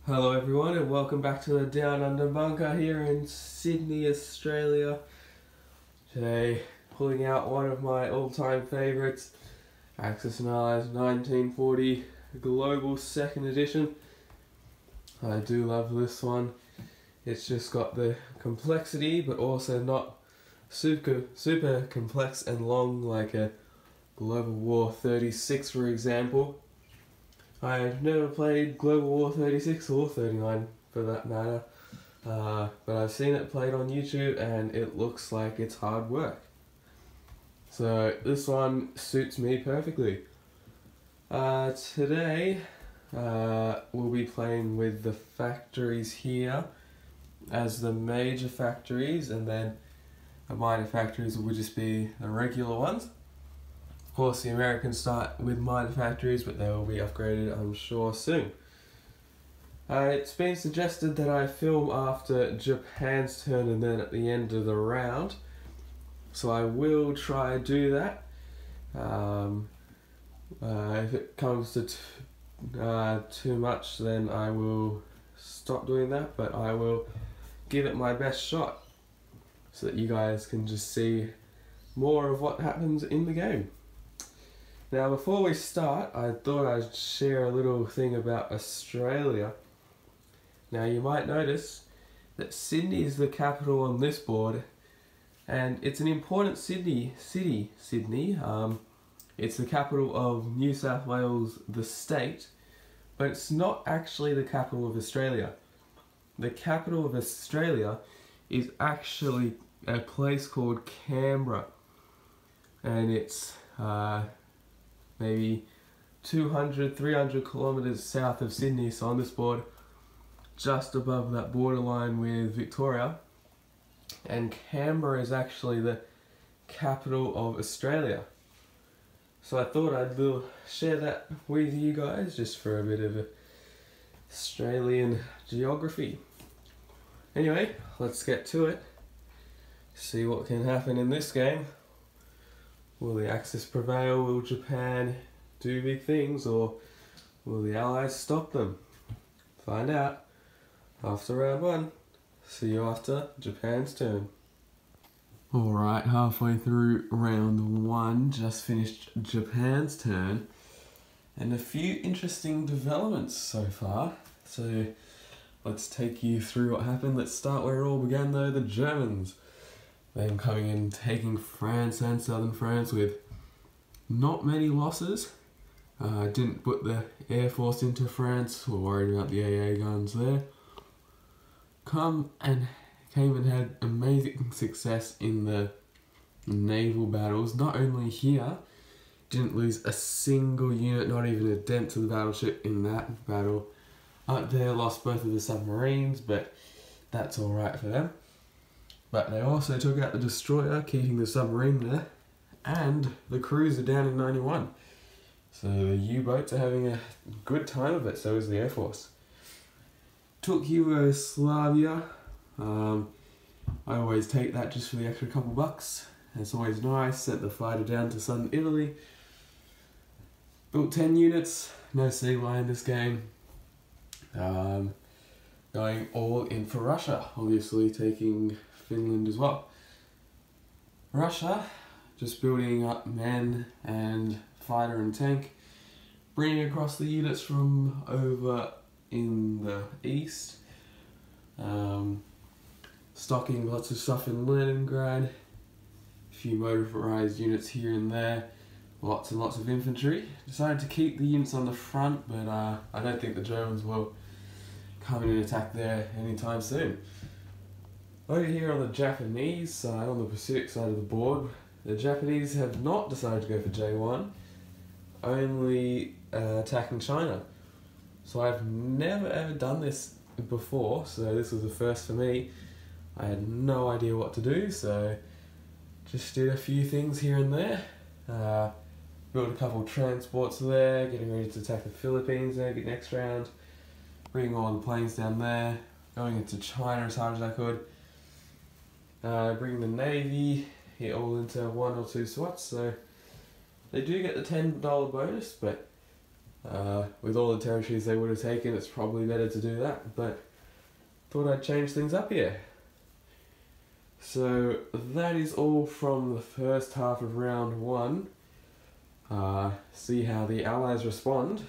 Hello everyone and welcome back to the Down Under Bunker here in Sydney, Australia. Today, pulling out one of my all-time favourites, Axis and Allies 1940 Global 2nd Edition. I do love this one. It's just got the complexity but also not super complex and long like a Global War 36 for example. I've never played Global War 36 or 39 for that matter, but I've seen it played on YouTube and it looks like it's hard work. So this one suits me perfectly. Today we'll be playing with the factories here as the major factories, and then the minor factories will just be the regular ones. Of course, the Americans start with minor factories, but they will be upgraded, I'm sure, soon. It's been suggested that I film after Japan's turn and then at the end of the round, so I will try to do that. If it comes to too much, then I will stop doing that, but I will give it my best shot so that you guys can just see more of what happens in the game. Now, before we start, I thought I'd share a little thing about Australia. Now, you might notice that Sydney is the capital on this board, and it's an important city. It's the capital of New South Wales, the state, but it's not actually the capital of Australia. The capital of Australia is actually a place called Canberra, and it's maybe 200-300 kilometres south of Sydney, so on this board, just above that borderline with Victoria. And Canberra is actually the capital of Australia. So I thought I'd share that with you guys just for a bit of Australian geography. Anyway, let's get to it. See what can happen in this game. Will the Axis prevail? Will Japan do big things, or will the Allies stop them? Find out after round one. See you after Japan's turn. Alright, halfway through round one, just finished Japan's turn, and a few interesting developments so far. So let's take you through what happened. Let's start where it all began though, the Germans. Them coming in, taking France and southern France with not many losses. Didn't put the Air Force into France, or worried about the AA guns there. Came and had amazing success in the naval battles. Not only here, didn't lose a single unit, not even a dent to the battleship in that battle. Up there, lost both of the submarines, but that's alright for them. But they also took out the destroyer, keeping the submarine there, and the cruiser down in 91. So the U-boats are having a good time of it, so is the Air Force. Took Yugoslavia. I always take that just for the extra couple bucks. It's always nice. Sent the fighter down to southern Italy. Built 10 units. No Sea-Line in this game. Going all in for Russia, obviously taking Finland as well. Russia, just building up men and fighter and tank, bringing across the units from over in the east, stocking lots of stuff in Leningrad, a few motorized units here and there, lots and lots of infantry. Decided to keep the units on the front, but I don't think the Germans will come in and attack there anytime soon. Over here on the Japanese side, on the Pacific side of the board, the Japanese have not decided to go for J1, only attacking China. So I've never ever done this before, so this was the first for me. I had no idea what to do, so just did a few things here and there. Built a couple of transports there, getting ready to attack the Philippines there, get next round. Bringing all the planes down there, going into China as hard as I could. Bringing the Navy, hit all into 1 or 2 SWATs, so they do get the $10 bonus, but With all the territories they would have taken, it's probably better to do that, but thought I'd change things up here. So that is all from the first half of round one. See how the Allies respond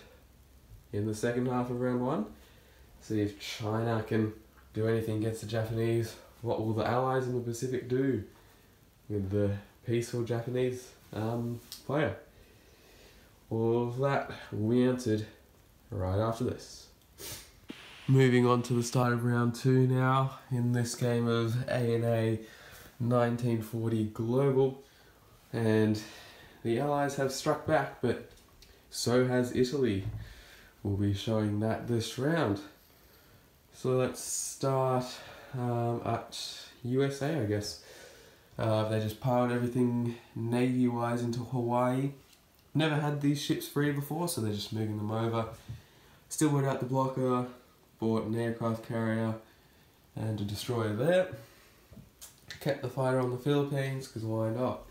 in the second half of round one. See if China can do anything against the Japanese. What will the Allies in the Pacific do with the peaceful Japanese player? All of that will be answered right after this. Moving on to the start of round two now, in this game of ANA 1940 Global, and the Allies have struck back, but so has Italy. We'll be showing that this round. So let's start at USA, I guess. They just piled everything Navy-wise into Hawaii. Never had these ships free before, so they're just moving them over. Still brought out the blocker, bought an aircraft carrier and a destroyer there. Kept the fighter on the Philippines, because why not?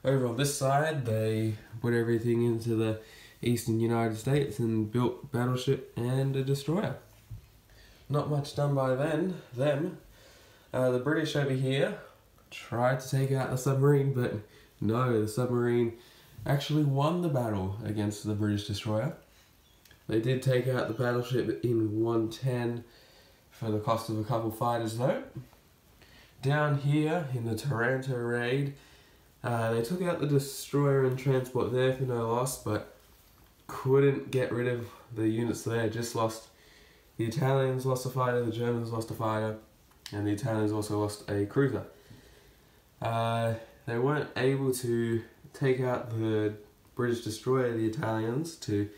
Over on this side, they put everything into the eastern United States and built battleship and a destroyer. Not much done by them. The British over here tried to take out the submarine, but no, the submarine actually won the battle against the British destroyer. They did take out the battleship in 110 for the cost of a couple fighters though. Down here in the Taranto raid, they took out the destroyer and transport there for no loss, but couldn't get rid of the units there. Just lost. The Italians lost a fighter, the Germans lost a fighter, and the Italians also lost a cruiser. They weren't able to take out the British destroyer, the Italians, to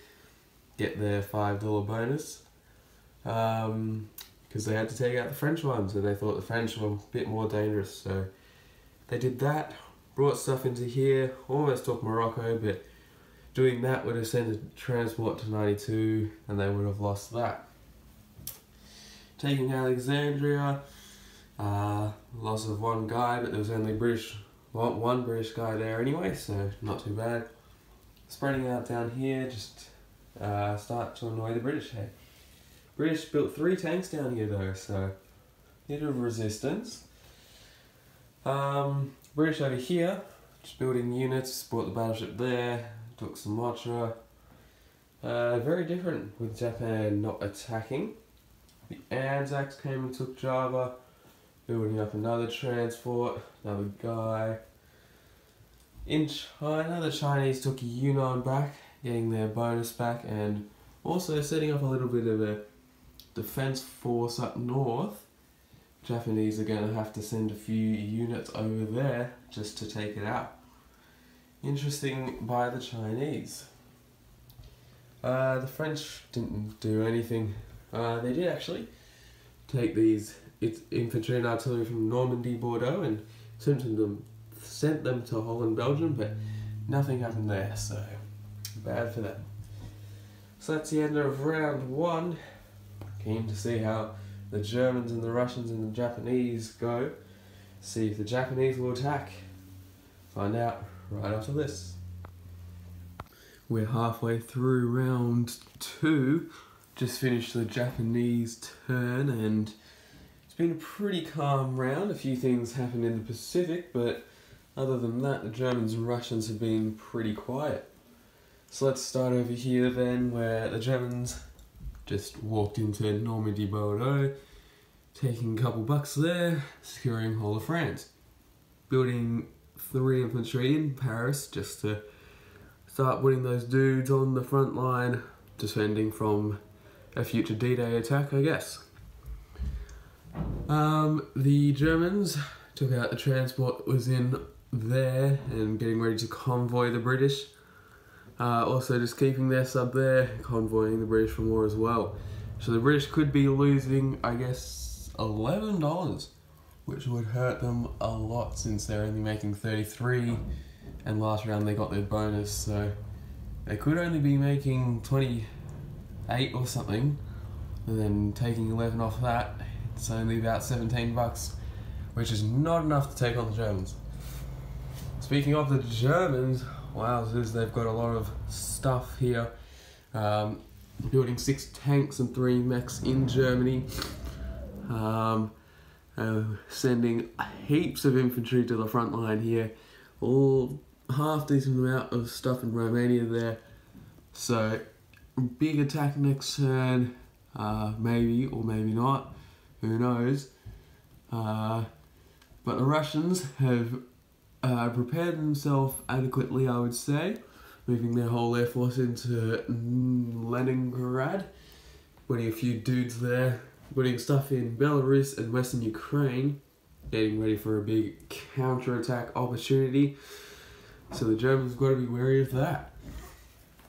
get their $5 bonus, because they had to take out the French ones, and they thought the French were a bit more dangerous, so they did that, brought stuff into here, almost took Morocco, but doing that would have sent a transport to 92, and they would have lost that. Taking Alexandria, loss of one guy, but there was only one British guy there anyway, so not too bad. Spreading out down here, just start to annoy the British. Hey, British built 3 tanks down here though, so bit of resistance. British over here, just building units, bought the battleship there, took Sumatra. Very different with Japan not attacking. The Anzacs came and took Java, building up another transport, another guy. In China, the Chinese took Yunnan back, getting their bonus back, and also setting up a little bit of a defense force up north. Japanese are going to have to send a few units over there just to take it out. Interesting by the Chinese. The French didn't do anything. They did actually take these infantry and artillery from Normandy, Bordeaux, and sent them to Holland, Belgium, but nothing happened there, so bad for them. So that's the end of round one. Keen to see how the Germans and the Russians and the Japanese go. See if the Japanese will attack. Find out right after this. We're halfway through round two. Just finished the Japanese turn, and it's been a pretty calm round. A few things happened in the Pacific, but other than that, the Germans and Russians have been pretty quiet. So let's start over here then, where the Germans just walked into Normandy, Bordeaux, taking a couple bucks there, securing whole of France. Building 3 infantry in Paris just to start putting those dudes on the front line, defending from a future D-Day attack, I guess. The Germans took out the transport that was in there and getting ready to convoy the British. Also just keeping their sub there, convoying the British for more as well. So the British could be losing, I guess, $11, which would hurt them a lot since they're only making 33, and last round they got their bonus, so they could only be making 28 or something, and then taking 11 off that, it's only about $17, which is not enough to take on the Germans. Speaking of the Germans, wowzers, they've got a lot of stuff here. Building 6 tanks and 3 mechs in Germany. Sending heaps of infantry to the front line here. All half decent amount of stuff in Romania there. So big attack next turn, maybe or maybe not, who knows. But the Russians have prepared themselves adequately, I would say, moving their whole air force into Leningrad, putting a few dudes there, putting stuff in Belarus and Western Ukraine, getting ready for a big counter-attack opportunity. So the Germans have got to be wary of that.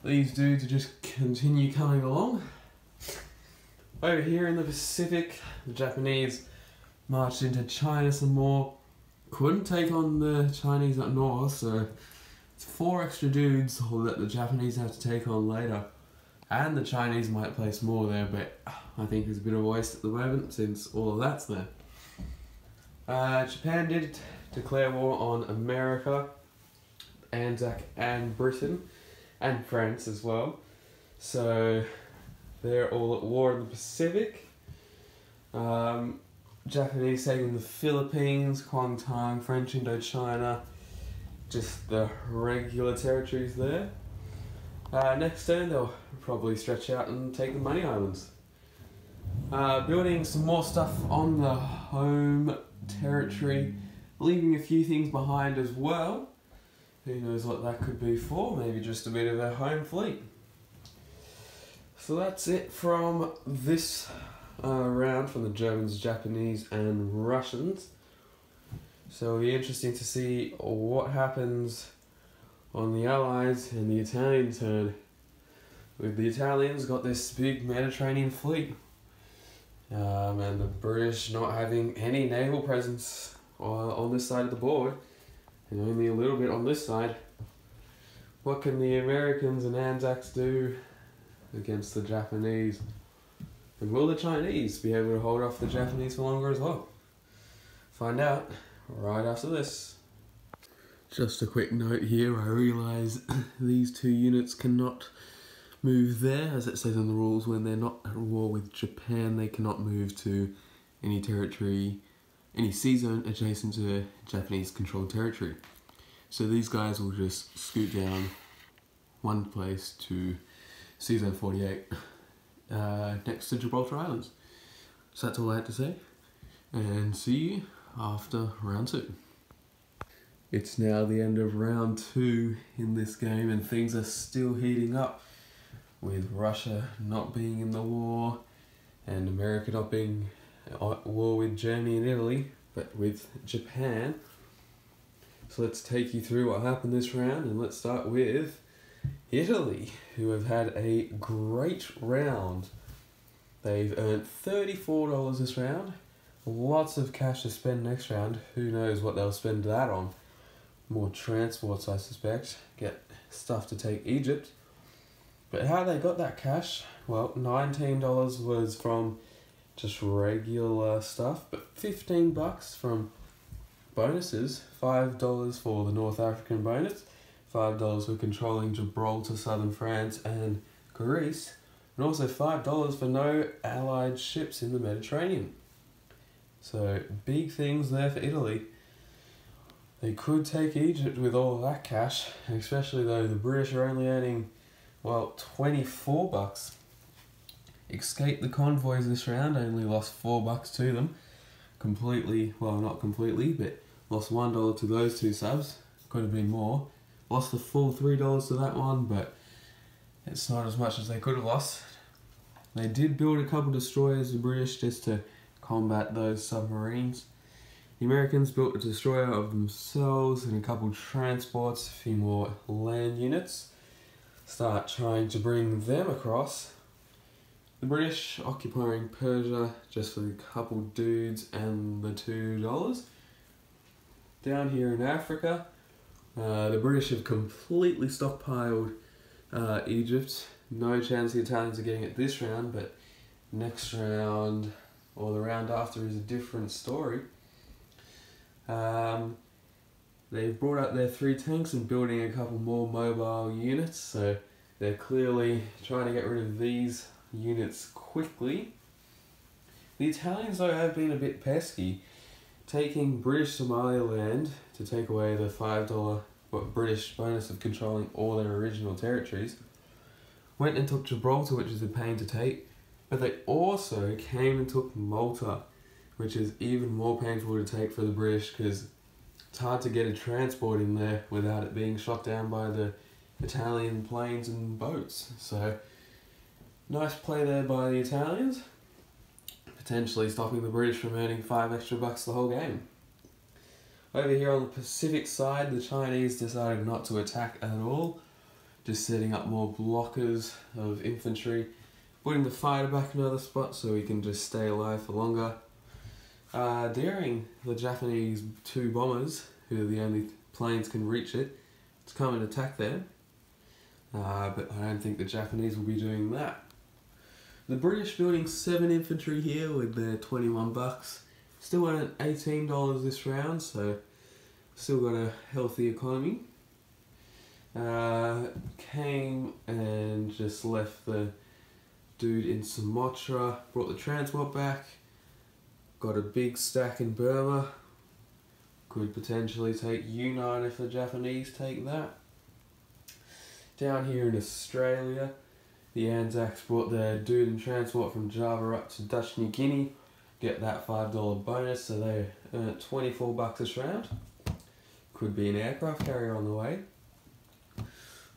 These dudes just continue coming along. Over here in the Pacific, the Japanese marched into China some more. Couldn't take on the Chinese up north, so it's 4 extra dudes that the Japanese have to take on later. And the Chinese might place more there, but I think it's a bit of a waste at the moment since all of that's there. Japan did declare war on America, Anzac and Britain, and France as well. So they're all at war in the Pacific. Japanese taking the Philippines, Kuangtung, French Indochina, just the regular territories there. Next turn they'll probably stretch out and take the Money Islands. Building some more stuff on the home territory, leaving a few things behind as well. Who knows what that could be for, maybe just a bit of a home fleet. So that's it from this round from the Germans, Japanese and Russians. So it'll be interesting to see what happens on the Allies and the Italian turn. With the Italians got this big Mediterranean fleet, and the British not having any naval presence on this side of the board, and only a little bit on this side. What can the Americans and Anzacs do against the Japanese? And will the Chinese be able to hold off the Japanese for longer as well? Find out right after this. Just a quick note here, I realise these 2 units cannot move there, as it says in the rules. When they're not at war with Japan, they cannot move to any territory, any sea zone adjacent to Japanese controlled territory. So these guys will just scoot down one place to sea zone 48, next to Gibraltar Islands. So that's all I had to say, and see you after round 2. It's now the end of round 2 in this game, and things are still heating up, with Russia not being in the war and America not being at war with Germany and Italy, but with Japan. So let's take you through what happened this round, and let's start with Italy, who have had a great round. They've earned $34 this round, lots of cash to spend next round. Who knows what they'll spend that on? More transports, I suspect. Get stuff to take Egypt. But how they got that cash? Well, $19 was from just regular stuff, but $15 from bonuses. $5 for the North African bonus, $5 for controlling Gibraltar, southern France and Greece, and also $5 for no allied ships in the Mediterranean. So big things there for Italy. They could take Egypt with all of that cash, especially though the British are only earning, well, $24. Escaped the convoys this round, only lost $4 to them. Completely, well, not completely, but lost $1 to those 2 subs. Could have been more. Lost the full $3 to that one, but it's not as much as they could have lost. They did build a couple destroyers, the British, just to combat those submarines. The Americans built a destroyer of themselves and a couple transports, a few more land units. Start trying to bring them across. The British occupying Persia just for a couple dudes and the $2. Down here in Africa, the British have completely stockpiled Egypt. No chance the Italians are getting it this round, but next round or the round after is a different story. They've brought up their 3 tanks and building a couple more mobile units, so They're clearly trying to get rid of these units quickly. The Italians though have been a bit pesky, taking British Somaliland to take away the $5 British bonus of controlling all their original territories. Went and took Gibraltar, which is a pain to take, but they also came and took Malta, which is even more painful to take for the British because it's hard to get a transport in there without it being shot down by the Italian planes and boats. So, nice play there by the Italians, potentially stopping the British from earning $5 extra the whole game. Over here on the Pacific side, the Chinese decided not to attack at all, just setting up more blockers of infantry, putting the fighter back in another spot so he can just stay alive for longer. Daring the Japanese 2 bombers, who are the only planes can reach it, to come and attack them. But I don't think the Japanese will be doing that. The British building 7 infantry here with their $21. Still went at $18 this round, so still got a healthy economy. Came and just left the dude in Sumatra, brought the transport back, got a big stack in Burma, could potentially take Yunnan if the Japanese take that. Down here in Australia, the Anzacs brought their dude in transport from Java up to Dutch New Guinea, get that $5 bonus, so they earned $24 this round. Could be an aircraft carrier on the way.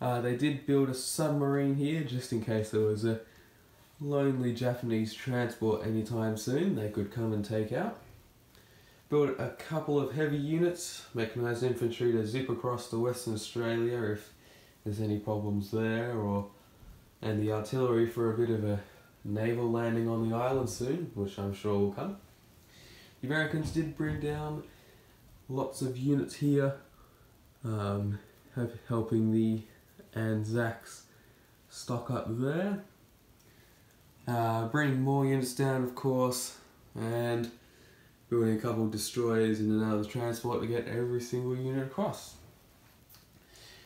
They did build a submarine here just in case there was a lonely Japanese transport anytime soon they could come and take out. Built a couple of heavy units, mechanised infantry to zip across to Western Australia if there's any problems there, and the artillery for a bit of a naval landing on the island soon, which I'm sure will come. The Americans did bring down lots of units here, helping the Anzacs stock up there. Bringing more units down, of course, and building a couple of destroyers and another transport to get every single unit across.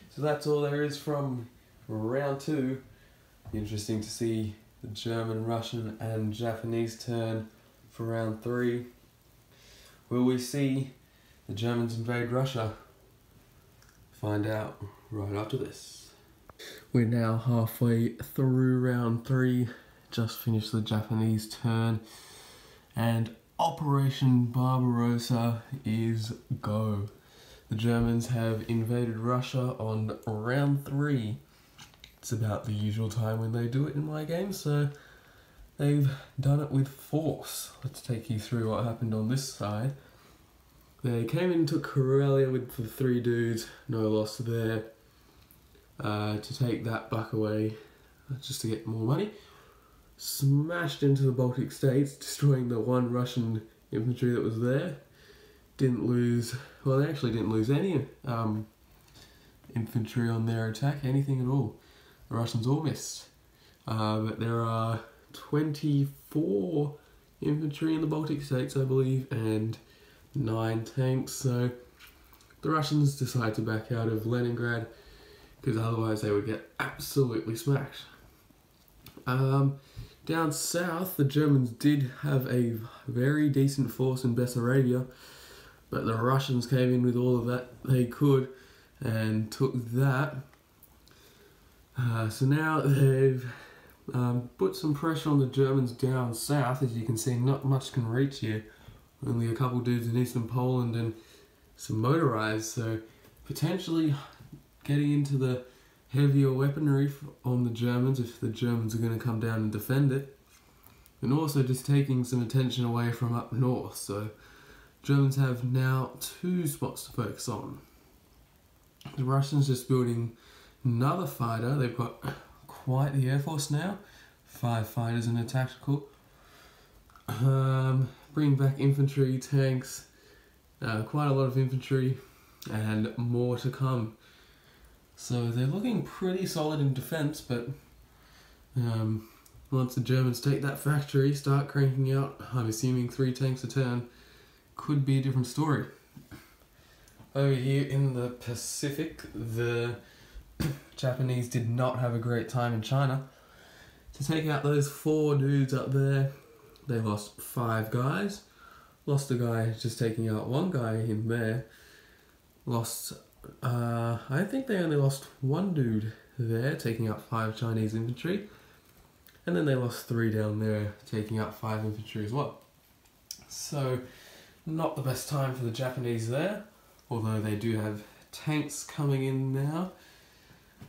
So that's all there is from round 2. Interesting to see the German, Russian and Japanese turn for round 3. Will we see the Germans invade Russia? Find out right after this. We're now halfway through round 3. Just finished the Japanese turn, and Operation Barbarossa is go. The Germans have invaded Russia on round 3. It's about the usual time when they do it in my game, so they've done it with force. Let's take you through what happened on this side. They came in and took Karelia with the 3 dudes, no loss there, to take that back away, just to get more money. Smashed into the Baltic states, destroying the 1 Russian infantry that was there. Didn't lose, well, they actually didn't lose any infantry on their attack, anything at all. The Russians all missed. But there are 24 infantry in the Baltic states, I believe, and 9 tanks, so the Russians decide to back out of Leningrad because otherwise they would get absolutely smashed. Down south, the Germans did have a very decent force in Bessarabia, but the Russians came in with all of that they could and took that. So now they've put some pressure on the Germans down south. As you can see, not much can reach here. Only a couple dudes in eastern Poland and some motorized, so potentially getting into the heavier weaponry on the Germans if the Germans are going to come down and defend it, and also just taking some attention away from up north. So Germans have now 2 spots to focus on. The Russians just building another fighter. They've got quite the air force now, 5 fighters and a tactical. Bring back infantry, tanks, quite a lot of infantry, and more to come. So they're looking pretty solid in defense, but once the Germans take that factory, start cranking out, I'm assuming 3 tanks a turn, could be a different story. Over here in the Pacific, the Japanese did not have a great time in China. To take out those 4 dudes up there, they lost 5 guys. Lost a guy just taking out 1 guy in there. Lost, I think they only lost 1 dude there, taking out 5 Chinese infantry. And then they lost 3 down there, taking out 5 infantry as well. So, not the best time for the Japanese there, although they do have tanks coming in now.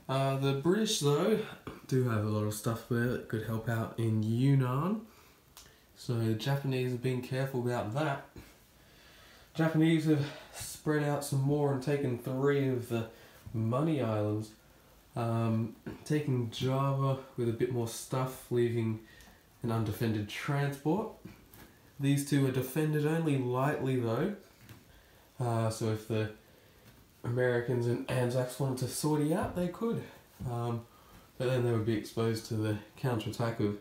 The British, though, do have a lot of stuff there that could help out in Yunnan. So the Japanese have been careful about that. Japanese have spread out some more and taken 3 of the Money Islands. Taking Java with a bit more stuff, leaving an undefended transport. These 2 are defended only lightly though. So if the Americans and Anzacs wanted to sort out, they could. But then they would be exposed to the counterattack of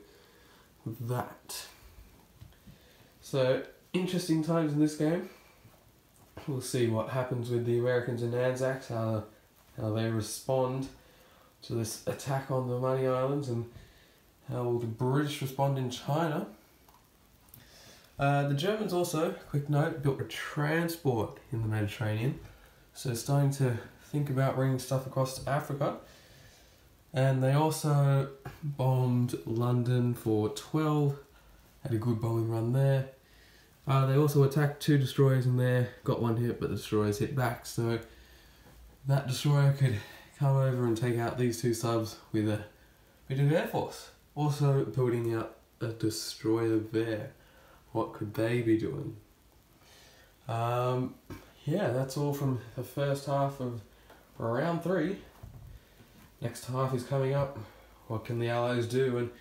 that. So, interesting times in this game. We'll see what happens with the Americans and Anzacs, how they respond to this attack on the Money Islands, and how will the British respond in China. The Germans also, quick note, built a transport in the Mediterranean, so starting to think about bringing stuff across to Africa. And they also bombed London for 12, had a good bombing run there. They also attacked 2 destroyers in there, got 1 hit, but the destroyers hit back, so that destroyer could come over and take out these 2 subs with a bit of air force. Also building out a destroyer there. What could they be doing? Yeah, that's all from the first half of round 3. Next half is coming up. What can the Allies do, and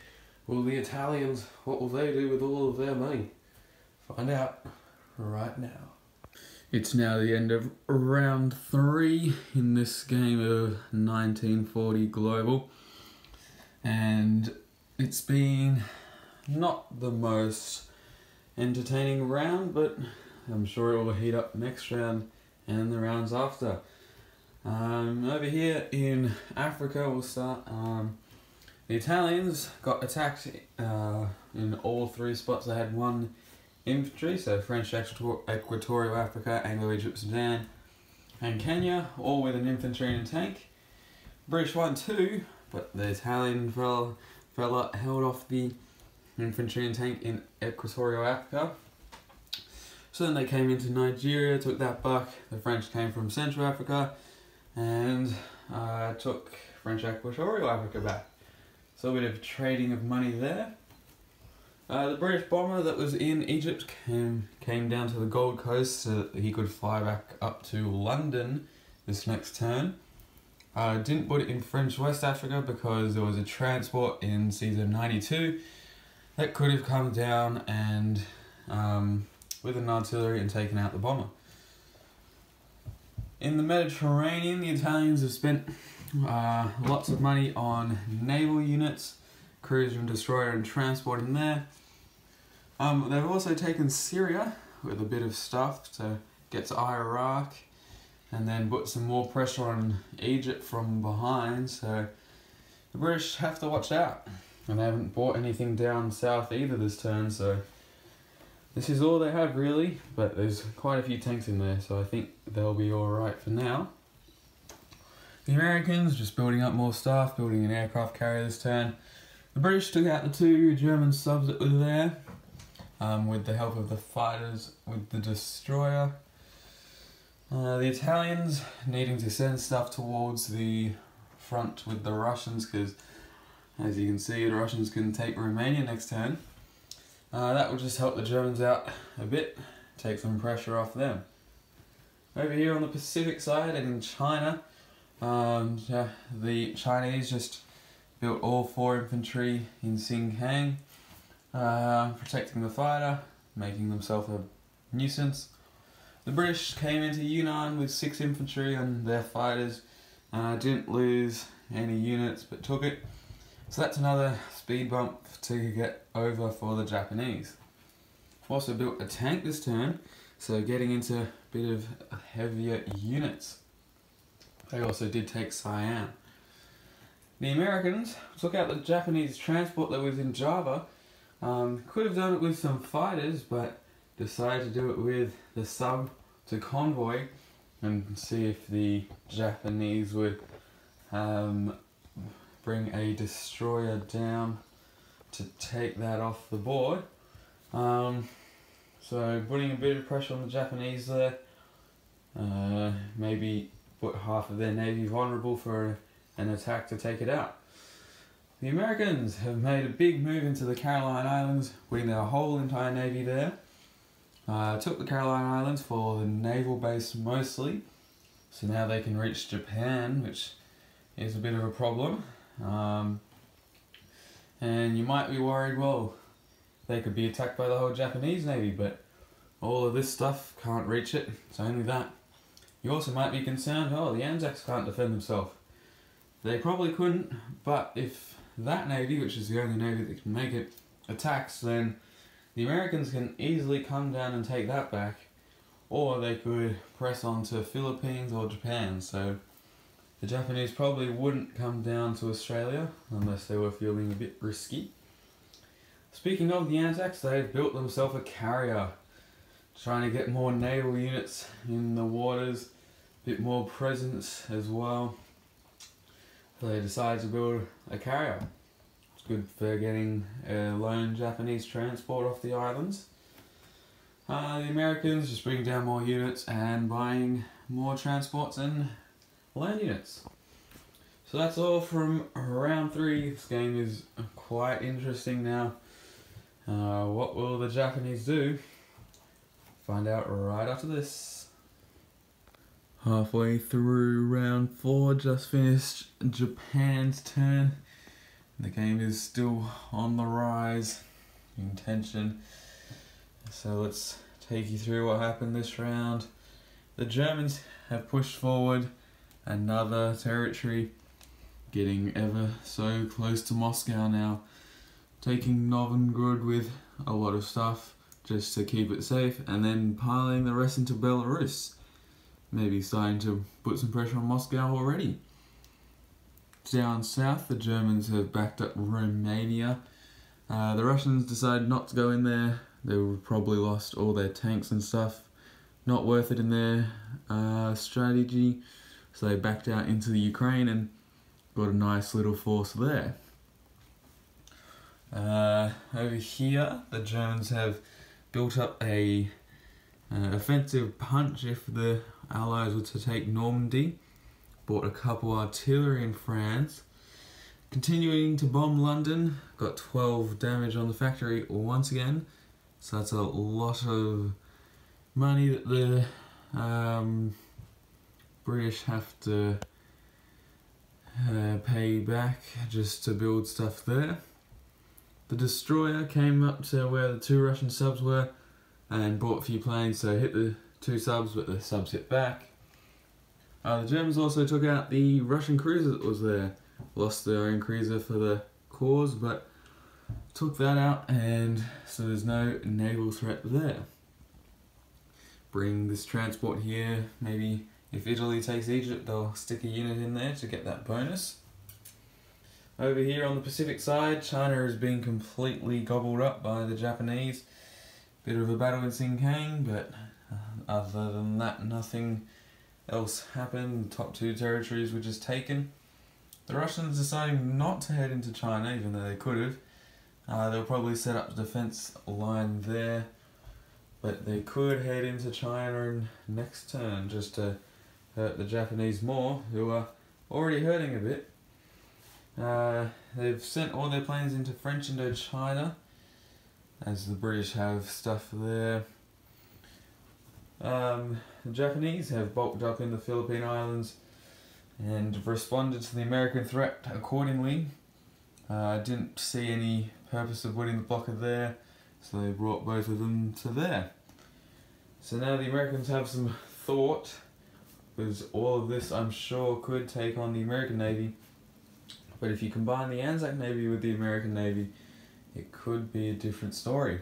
will the Italians, what will they do with all of their money? Find out right now. It's now the end of round 3 in this game of 1940 Global, and it's been not the most entertaining round, but I'm sure it will heat up next round and the rounds after. Over here in Africa, we'll start. The Italians got attacked in all 3 spots. They had 1 infantry, so French, Equatorial Africa, Anglo-Egypt, Sudan, and Kenya, all with an infantry and a tank. British won 2, but the Italian fella held off the infantry and tank in Equatorial Africa. So then they came into Nigeria, took that back. The French came from Central Africa and took French Equatorial Africa back. So a bit of trading of money there. The British bomber that was in Egypt came down to the Gold Coast so that he could fly back up to London this next turn. Didn't put it in French West Africa because there was a transport in Caesar 92 that could have come down and with an artillery and taken out the bomber. In the Mediterranean, the Italians have spent lots of money on naval units, cruiser and destroyer and transport in there. They've also taken Syria with a bit of stuff to get to Iraq and then put some more pressure on Egypt from behind, so the British have to watch out. And they haven't brought anything down south either this turn, so this is all they have really, but there's quite a few tanks in there, so I think they'll be alright for now. The Americans just building up more stuff, building an aircraft carrier this turn. The British took out the 2 German subs that were there, with the help of the fighters with the destroyer. The Italians needing to send stuff towards the front with the Russians, because as you can see, the Russians can take Romania next turn. That will just help the Germans out a bit, take some pressure off them. Over here on the Pacific side and in China, the Chinese just built all 4 infantry in Xinjiang, protecting the fighter, making themselves a nuisance. The British came into Yunnan with 6 infantry and their fighters, didn't lose any units but took it. So that's another speed bump to get over for the Japanese. Also built a tank this turn, so getting into a bit of heavier units. They also did take Siam. The Americans took out the Japanese transport that was in Java. Could have done it with some fighters, but decided to do it with the sub to convoy and see if the Japanese would bring a destroyer down to take that off the board. So putting a bit of pressure on the Japanese there, maybe put half of their navy vulnerable for an attack to take it out. The Americans have made a big move into the Caroline Islands, putting their whole entire navy there. Took the Caroline Islands for the naval base mostly, so now they can reach Japan, which is a bit of a problem. And you might be worried, well, they could be attacked by the whole Japanese navy, but all of this stuff can't reach it, it's only that. You also might be concerned, oh, the Anzacs can't defend themselves. They probably couldn't, but if that navy, which is the only navy that can make it, attacks, then the Americans can easily come down and take that back, or they could press on to Philippines or Japan. So the Japanese probably wouldn't come down to Australia unless they were feeling a bit risky. Speaking of the Anzacs, they've built themselves a carrier, trying to get more naval units in the waters, a bit more presence as well. So they decided to build a carrier. It's good for getting a lone Japanese transport off the islands. The Americans just bring down more units and buying more transports and land units. So that's all from round 3. This game is quite interesting now. What will the Japanese do? Find out right after this. Halfway through round 4, just finished Japan's turn. The game is still on the rise in tension. So let's take you through what happened this round. The Germans have pushed forward another territory, getting ever so close to Moscow now, taking Novgorod with a lot of stuff just to keep it safe, and then piling the rest into Belarus. Maybe starting to put some pressure on Moscow already. Down south, the Germans have backed up Romania. The Russians decided not to go in there. They would probably lost all their tanks and stuff. Not worth it in their strategy. So they backed out into the Ukraine and got a nice little force there. Over here, the Germans have built up a offensive punch if the Allies were to take Normandy. Bought a couple artillery in France. Continuing to bomb London. Got 12 damage on the factory once again. So that's a lot of money that the British have to pay back just to build stuff there. The destroyer came up to where the 2 Russian subs were and brought a few planes, so hit the 2 subs, but the subs hit back. The Germans also took out the Russian cruiser that was there. Lost their own cruiser for the cause, but took that out, and so there's no naval threat there. Bring this transport here. Maybe if Italy takes Egypt, they'll stick a unit in there to get that bonus. Over here on the Pacific side, China is being completely gobbled up by the Japanese. Bit of a battle in Sinkiang, but other than that, nothing else happened. The top 2 territories were just taken. The Russians deciding not to head into China, even though they could have. They'll probably set up a defense line there, but they could head into China in next turn just to hurt the Japanese more, who are already hurting a bit. They've sent all their planes into French Indochina, as the British have stuff there. The Japanese have bulked up in the Philippine Islands and responded to the American threat accordingly. Didn't see any purpose of putting the blocker there, so they brought both of them to there. So now the Americans have some thought, because all of this I'm sure could take on the American Navy. But if you combine the Anzac Navy with the American Navy, it could be a different story.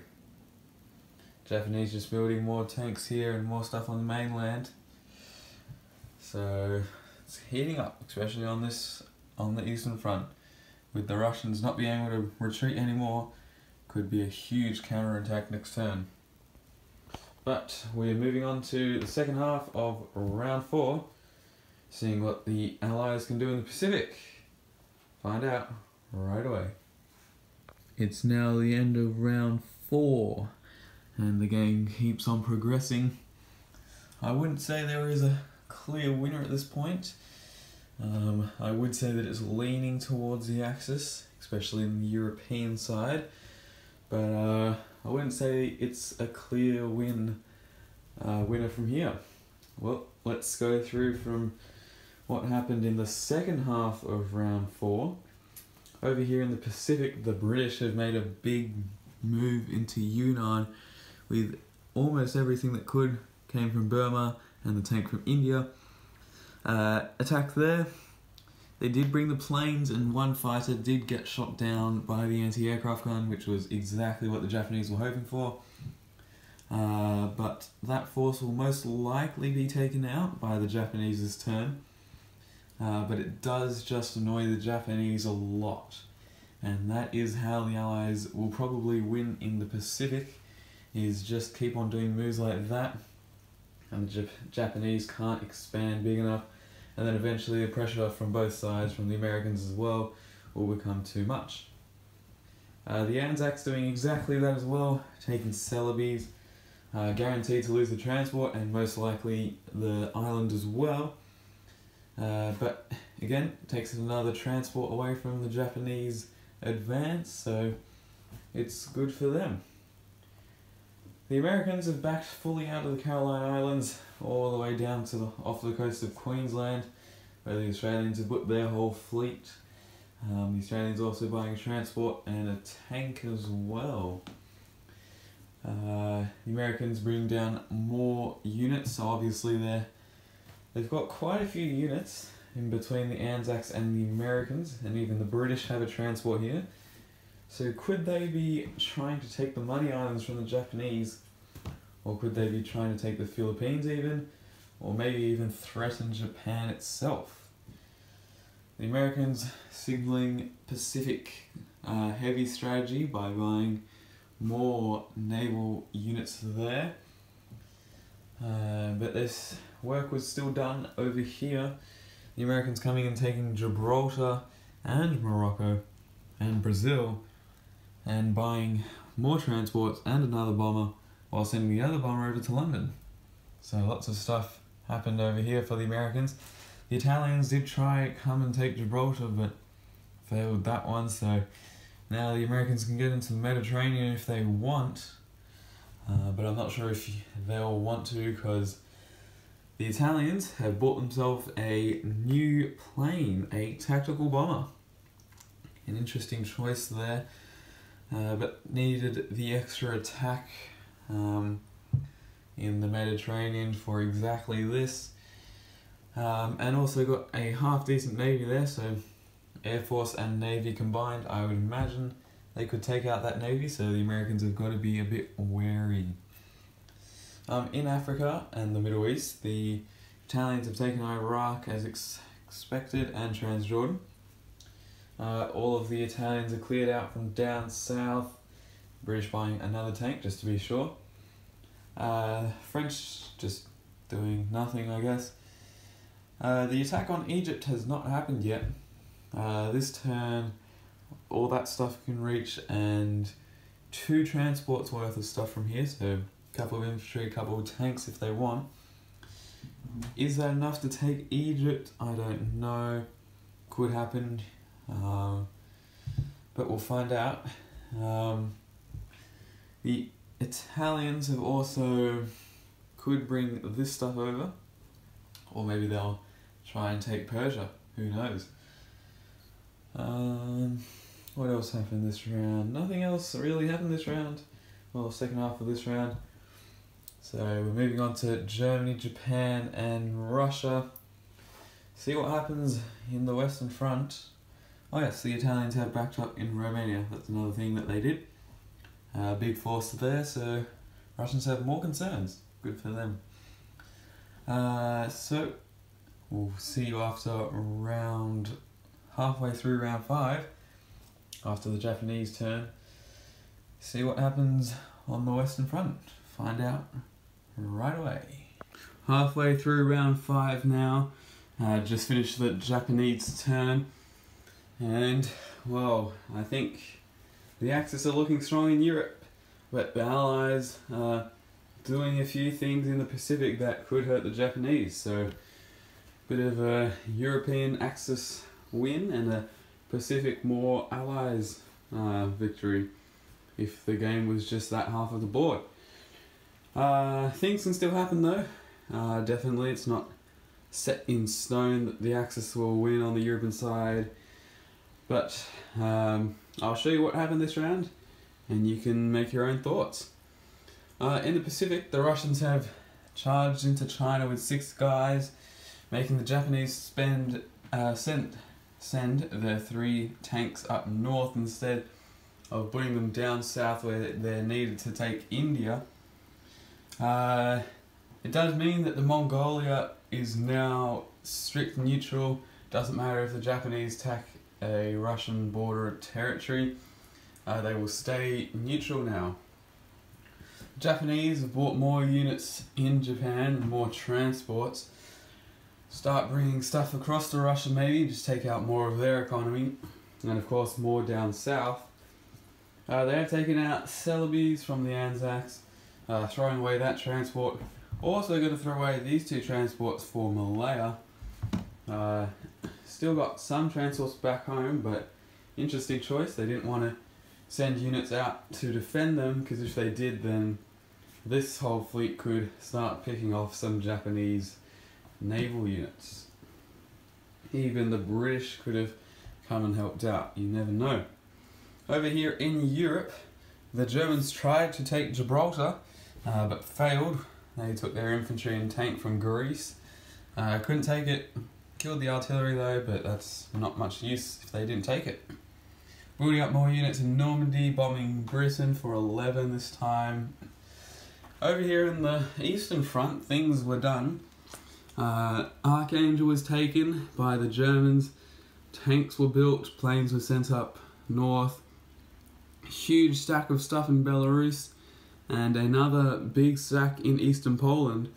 Japanese just building more tanks here and more stuff on the mainland. So it's heating up, especially on this on the Eastern Front, with the Russians not being able to retreat anymore, could be a huge counterattack next turn. But we're moving on to the second half of round 4, seeing what the Allies can do in the Pacific. Find out right away. It's now the end of round 4, and the game keeps on progressing. I wouldn't say there is a clear winner at this point. I would say that it's leaning towards the Axis, especially in the European side, but I wouldn't say it's a clear winner from here. Well, let's go through from what happened in the second half of round 4. Over here in the Pacific, the British have made a big move into Yunnan with almost everything that came from Burma and the tank from India. Attacked there. They did bring the planes, and one fighter did get shot down by the anti-aircraft gun, which was exactly what the Japanese were hoping for. But that force will most likely be taken out by the Japanese this turn. But it does just annoy the Japanese a lot. And that is how the Allies will probably win in the Pacific, is just keep on doing moves like that. And the Japanese can't expand big enough, and then eventually the pressure from both sides, from the Americans as well, will become too much. The Anzacs doing exactly that as well, taking Celebes, guaranteed to lose the transport and most likely the island as well. But again, takes another transport away from the Japanese advance, so it's good for them. The Americans have backed fully out of the Caroline Islands, all the way down to off the coast of Queensland, where the Australians have put their whole fleet. The Australians also buying a transport and a tank as well. The Americans bring down more units, so obviously they've got quite a few units in between the Anzacs and the Americans, and even the British have a transport here. So could they be trying to take the Money Islands from the Japanese, or could they be trying to take the Philippines even, or maybe even threaten Japan itself? The Americans signaling Pacific heavy strategy by buying more naval units there. But this work was still done over here. The Americans coming and taking Gibraltar and Morocco and Brazil, and buying more transports and another bomber, while sending the other bomber over to London. So lots of stuff happened over here for the Americans. The Italians did try come and take Gibraltar, but failed that one, so now the Americans can get into the Mediterranean if they want, but I'm not sure if they'll want to, because the Italians have bought themselves a new plane, a tactical bomber. An interesting choice there, but needed the extra attack in the Mediterranean for exactly this. And also got a half-decent navy there, so Air Force and Navy combined, I would imagine they could take out that navy, so the Americans have got to be a bit wary. In Africa and the Middle East, the Italians have taken Iraq as expected, and Transjordan. All of the Italians are cleared out from down south, British buying another tank just to be sure. French just doing nothing, I guess. The attack on Egypt has not happened yet. This turn, all that stuff can reach, and 2 transports worth of stuff from here, so a couple of infantry, a couple of tanks if they want. Is that enough to take Egypt? I don't know. Could happen, but we'll find out. The Italians have also could bring this stuff over, or maybe they'll try and take Persia, who knows. What else happened this round? Nothing else really happened this round. Well, second half of this round. So we're moving on to Germany, Japan and Russia. See what happens in the Western Front. Oh yes, the Italians have backed up in Romania. That's another thing that they did. Big force there, so Russians have more concerns. Good for them. So we'll see you after round halfway through round 5, after the Japanese turn, see what happens on the Western Front. Find out right away. Halfway through round 5 now. Just finished the Japanese turn, and well, I think the Axis are looking strong in Europe, but the Allies are doing a few things in the Pacific that could hurt the Japanese. So, bit of a European Axis win and a Pacific more Allies victory if the game was just that half of the board. Things can still happen though. Definitely it's not set in stone that the Axis will win on the European side, but I'll show you what happened this round and you can make your own thoughts. In the Pacific, the Russians have charged into China with 6 guys, making the Japanese send their 3 tanks up north instead of putting them down south where they're needed to take India. It does mean that the Mongolia is now strict neutral. Doesn't matter if the Japanese attack a Russian border territory, they will stay neutral now. Japanese have bought more units in Japan, more transports. Start bringing stuff across to Russia maybe, just take out more of their economy. And of course more down south. They have taken out Celebes from the Anzacs, throwing away that transport. Also going to throw away these 2 transports for Malaya. Still got some transports back home, but interesting choice. They didn't want to send units out to defend them, because if they did, then this whole fleet could start picking off some Japanese naval units. Even the British could have come and helped out, you never know. Over here in Europe, the Germans tried to take Gibraltar, but failed. They took their infantry and tank from Greece. Couldn't take it, killed the artillery though, but that's not much use if they didn't take it. Building up more units in Normandy, bombing Britain for 11 this time. Over here in the Eastern Front, things were done. Archangel was taken by the Germans, tanks were built, planes were sent up north, huge stack of stuff in Belarus, and another big stack in eastern Poland.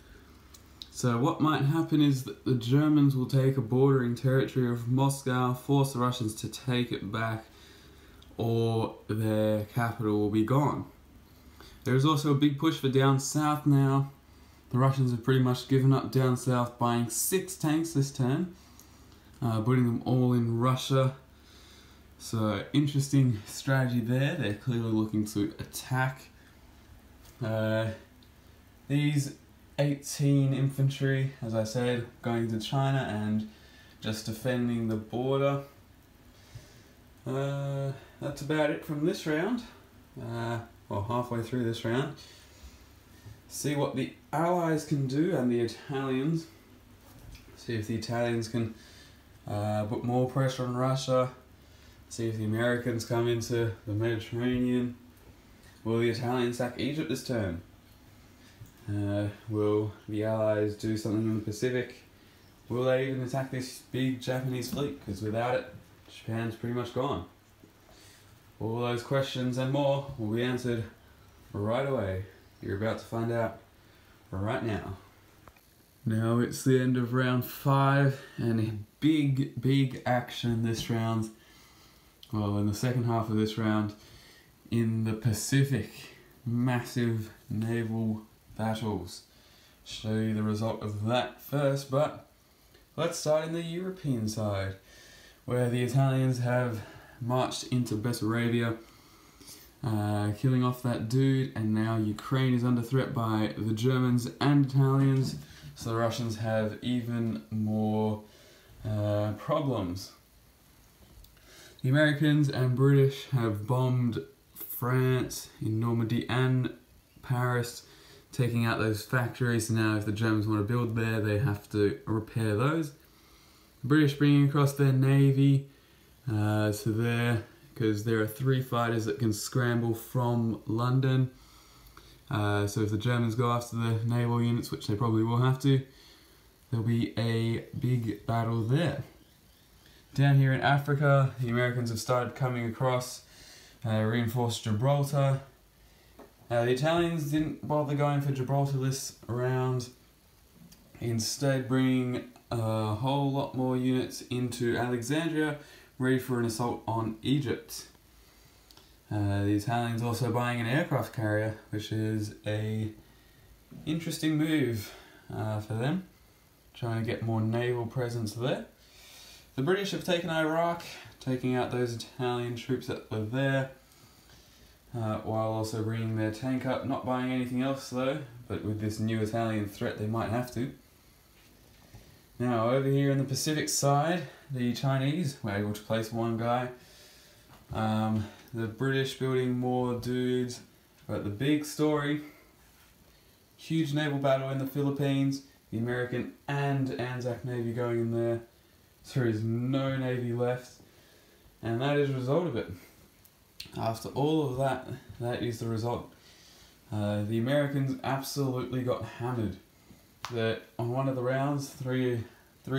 So what might happen is that the Germans will take a bordering territory of Moscow, force the Russians to take it back, or their capital will be gone. There's also a big push for down south now. The Russians have pretty much given up down south, buying 6 tanks this turn, putting them all in Russia. So interesting strategy there. They're clearly looking to attack. These 18 infantry, as I said, going to China and just defending the border. That's about it from this round. Well, halfway through this round. See what the Allies can do and the Italians. See if the Italians can put more pressure on Russia. See if the Americans come into the Mediterranean. Will the Italians sack Egypt this turn? Will the Allies do something in the Pacific? Will they even attack this big Japanese fleet? Because without it, Japan's pretty much gone. All those questions and more will be answered right away. You're about to find out right now. Now it's the end of round 5 and a big action this round. Well, in the second half of this round in the Pacific. Massive naval battles. Show you the result of that first, but let's start in the European side, where the Italians have marched into Bessarabia, killing off that dude, and now Ukraine is under threat by the Germans and Italians, so the Russians have even more problems. The Americans and British have bombed France in Normandy and Paris, taking out those factories. Now if the Germans want to build there, they have to repair those. The British bringing across their navy to there, because there are 3 fighters that can scramble from London. So if the Germans go after the naval units, which they probably will have to, there'll be a big battle there. Down here in Africa, the Americans have started coming across, reinforced Gibraltar. The Italians didn't bother going for Gibraltar this round, instead bringing a whole lot more units into Alexandria, ready for an assault on Egypt. The Italians also buying an aircraft carrier, which is a interesting move for them, trying to get more naval presence there. The British have taken Iraq, taking out those Italian troops that were there, while also bringing their tank up, not buying anything else though, but with this new Italian threat they might have to. Now over here in the Pacific side, the Chinese were able to place one guy. The British building more dudes, but the big story, huge naval battle in the Philippines, the American and Anzac Navy going in there, so there is no navy left, and that is the result of it. After all of that, that is the result. The Americans absolutely got hammered. On one of the rounds, three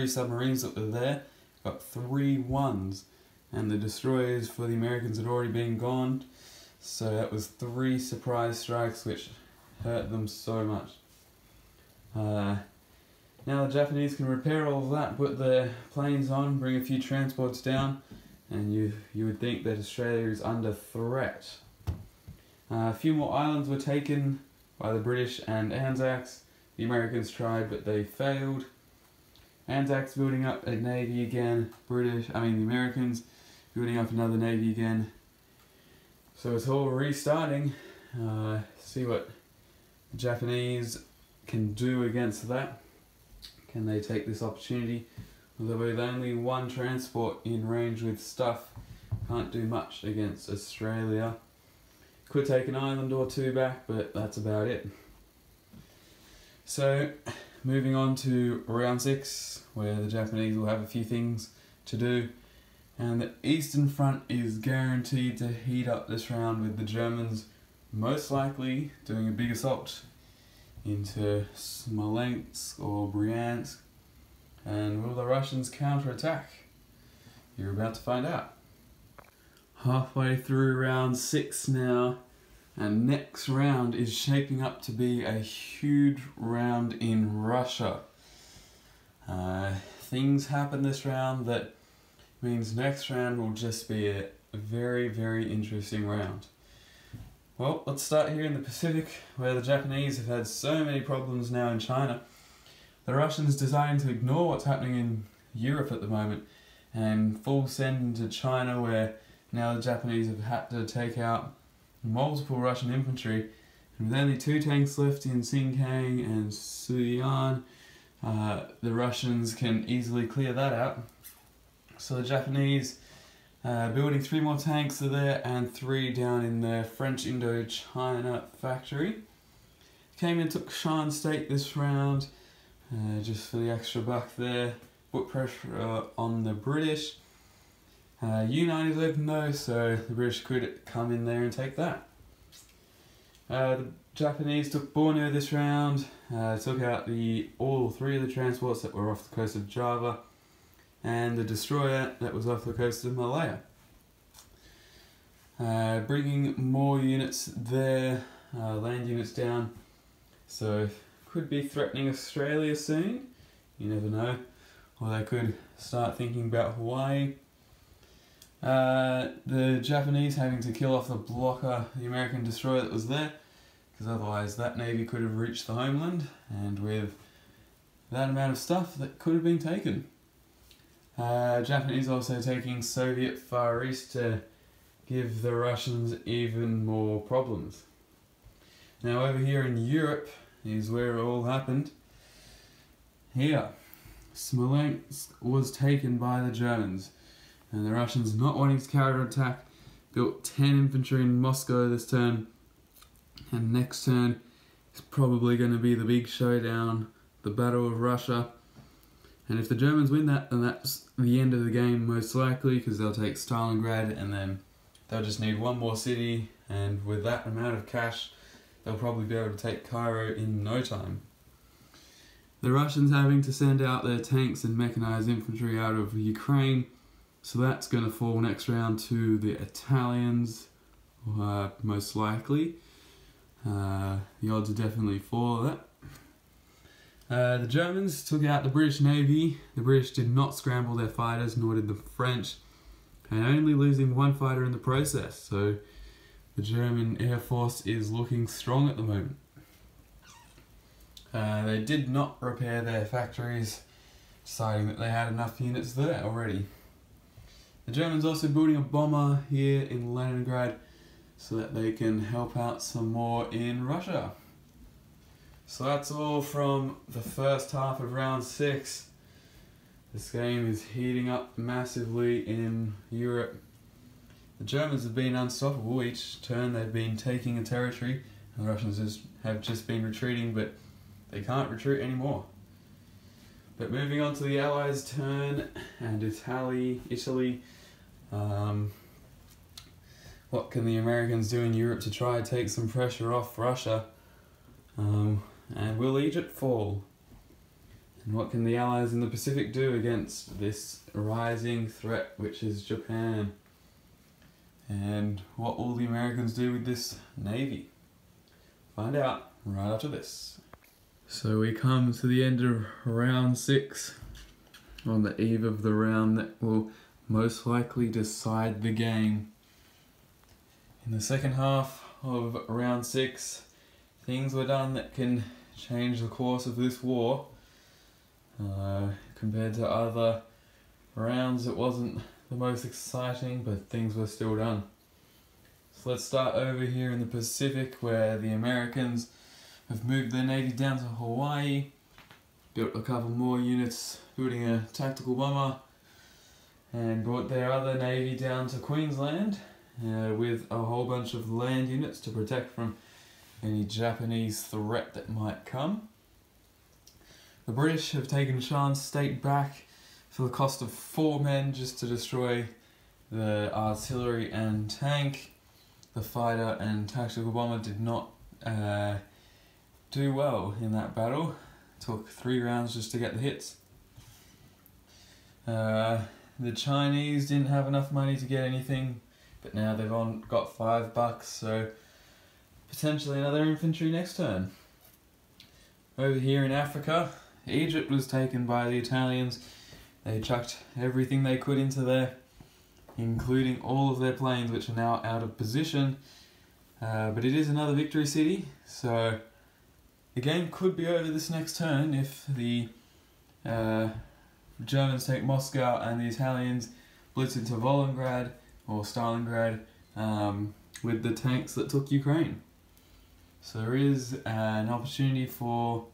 submarines that were there got 3 1s, and the destroyers for the Americans had already been gone, so that was 3 surprise strikes which hurt them so much. Now the Japanese can repair all of that, put their planes on, bring a few transports down, and you would think that Australia is under threat. A few more islands were taken by the British and Anzacs. The Americans tried, but they failed. Anzacs building up a navy again. The Americans building up another navy again. So it's all restarting. See what the Japanese can do against that. Can they take this opportunity? Although with only 1 transport in range with stuff, can't do much against Australia. Could take an island or 2 back, but that's about it. So, moving on to round 6, where the Japanese will have a few things to do. And the Eastern Front is guaranteed to heat up this round, with the Germans most likely doing a big assault into Smolensk or Bryansk. And will the Russians counterattack? You're about to find out. Halfway through round 6 now, and next round is shaping up to be a huge round in Russia. Things happen this round that means next round will just be a very, very interesting round. Well, let's start here in the Pacific, where the Japanese have had so many problems now in China. The Russians deciding to ignore what's happening in Europe at the moment and full send into China, where now the Japanese have had to take out multiple Russian infantry, and with only 2 tanks left in Xinjiang and Suiyang, the Russians can easily clear that out. So the Japanese building 3 more tanks are there, and 3 down in their French Indochina factory. Came and took Shan State this round, just for the extra buck there. Put pressure on the British. U-9 is open though, so the British could come in there and take that. The Japanese took Borneo this round, took out all 3 of the transports that were off the coast of Java, and the destroyer that was off the coast of Malaya. Bringing more units there, land units down, so could be threatening Australia soon, you never know, or they could start thinking about Hawaii. The Japanese having to kill off the blocker, the American destroyer that was there, because otherwise that navy could have reached the homeland, and with that amount of stuff that could have been taken. Japanese also taking Soviet Far East to give the Russians even more problems. Now over here in Europe is where it all happened. Here, Smolensk was taken by the Germans, and the Russians, not wanting to counterattack, built 10 infantry in Moscow this turn, and next turn is probably going to be the big showdown, the Battle of Russia. And if the Germans win that, then that's the end of the game most likely, because they'll take Stalingrad and then they'll just need 1 more city, and with that amount of cash they'll probably be able to take Cairo in no time. The Russians having to send out their tanks and mechanized infantry out of Ukraine So that's going to fall next round to the Italians, most likely. The odds are definitely for that. The Germans took out the British Navy. The British did not scramble their fighters, nor did the French, and only losing one fighter in the process. So the German Air Force is looking strong at the moment. They did not repair their factories, deciding that they had enough units there already. The Germans also building a bomber here in Leningrad so that they can help out some more in Russia. So that's all from the first half of round 6. This game is heating up massively in Europe. The Germans have been unstoppable. Each turn they've been taking a territory, and the Russians have just been retreating, but they can't retreat anymore. But moving on to the Allies' turn, and Italy. What can the Americans do in Europe to try and take some pressure off Russia? And will Egypt fall? And what can the Allies in the Pacific do against this rising threat, which is Japan? And what will the Americans do with this navy? Find out right after this. So we come to the end of round 6, on the eve of the round that will most likely decide the game. In the second half of round 6, things were done that can change the course of this war. Compared to other rounds, it wasn't the most exciting, but things were still done. So let's start over here in the Pacific, where the Americans have moved their navy down to Hawaii, built a couple more units, building a tactical bomber, and brought their other navy down to Queensland with a whole bunch of land units to protect from any Japanese threat that might come. The British have taken Shan State back for the cost of 4 men just to destroy the artillery and tank. The fighter and tactical bomber did not do well in that battle. It took 3 rounds just to get the hits. The Chinese didn't have enough money to get anything, but now they've got $5, so potentially another infantry next turn. Over here in Africa, Egypt was taken by the Italians. They chucked everything they could into there, including all of their planes, which are now out of position. But it is another victory city, so the game could be over this next turn if the Germans take Moscow and the Italians blitz into Volgograd or Stalingrad with the tanks that took Ukraine. So there is an opportunity for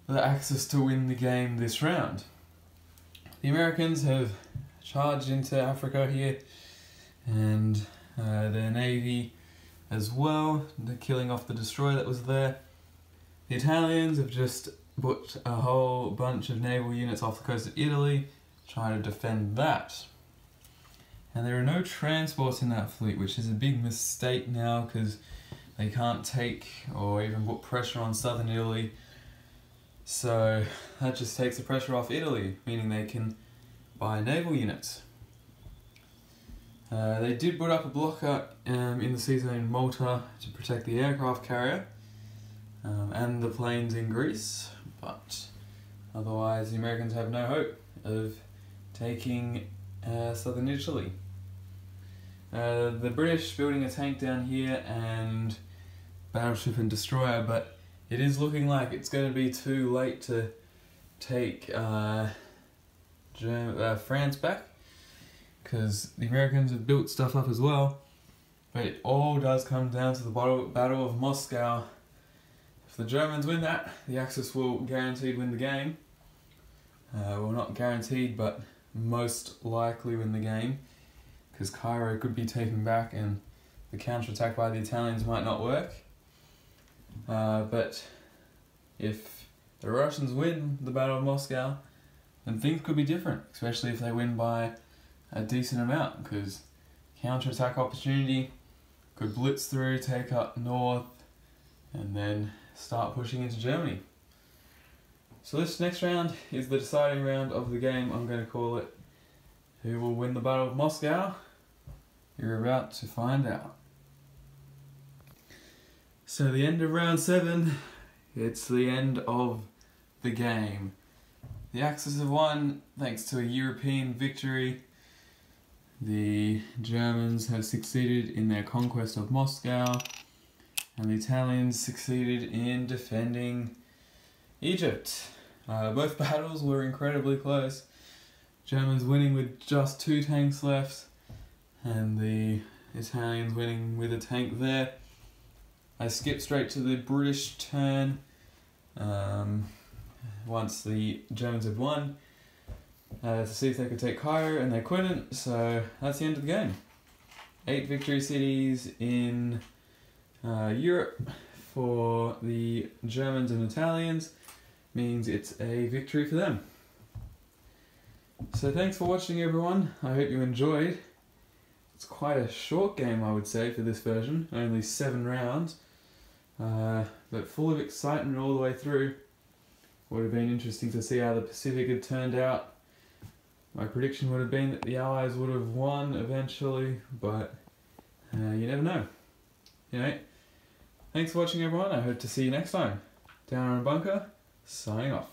the Axis to win the game this round. The Americans have charged into Africa here, and their navy as well. They're killing off the destroyer that was there. The Italians have just put a whole bunch of naval units off the coast of Italy, trying to defend that. And there are no transports in that fleet, which is a big mistake now, because they can't take or even put pressure on southern Italy. So that just takes the pressure off Italy, meaning they can buy naval units. They did put up a blocker in the sea zone in Malta to protect the aircraft carrier and the planes in Greece, but otherwise the Americans have no hope of taking southern Italy. The British building a tank down here and battleship and destroyer, but it is looking like it's going to be too late to take France back, because the Americans have built stuff up as well. But it all does come down to the Battle of Moscow. If the Germans win that, the Axis will guaranteed win the game. Well, not guaranteed, but most likely win the game, because Cairo could be taken back and the counterattack by the Italians might not work. But if the Russians win the Battle of Moscow, then things could be different, especially if they win by a decent amount, because counterattack opportunity could blitz through, take up north, and then start pushing into Germany. So this next round is the deciding round of the game. I'm going to call it Who will win the Battle of Moscow? You're about to find out. So the end of round 7, it's the end of the game. The Axis have won thanks to a European victory. The Germans have succeeded in their conquest of Moscow, and the Italians succeeded in defending Egypt. Both battles were incredibly close. Germans winning with just 2 tanks left, and the Italians winning with a tank there. I skipped straight to the British turn once the Germans had won to see if they could take Cairo, and they couldn't, so that's the end of the game. 8 victory cities in Europe for the Germans and Italians means it's a victory for them. So thanks for watching, everyone. I hope you enjoyed. It's quite a short game, I would say, for this version. Only 7 rounds. But full of excitement all the way through. Would have been interesting to see how the Pacific had turned out. My prediction would have been that the Allies would have won eventually, but you never know. Anyway, thanks for watching, everyone. I hope to see you next time. Downer and Bunker, signing off.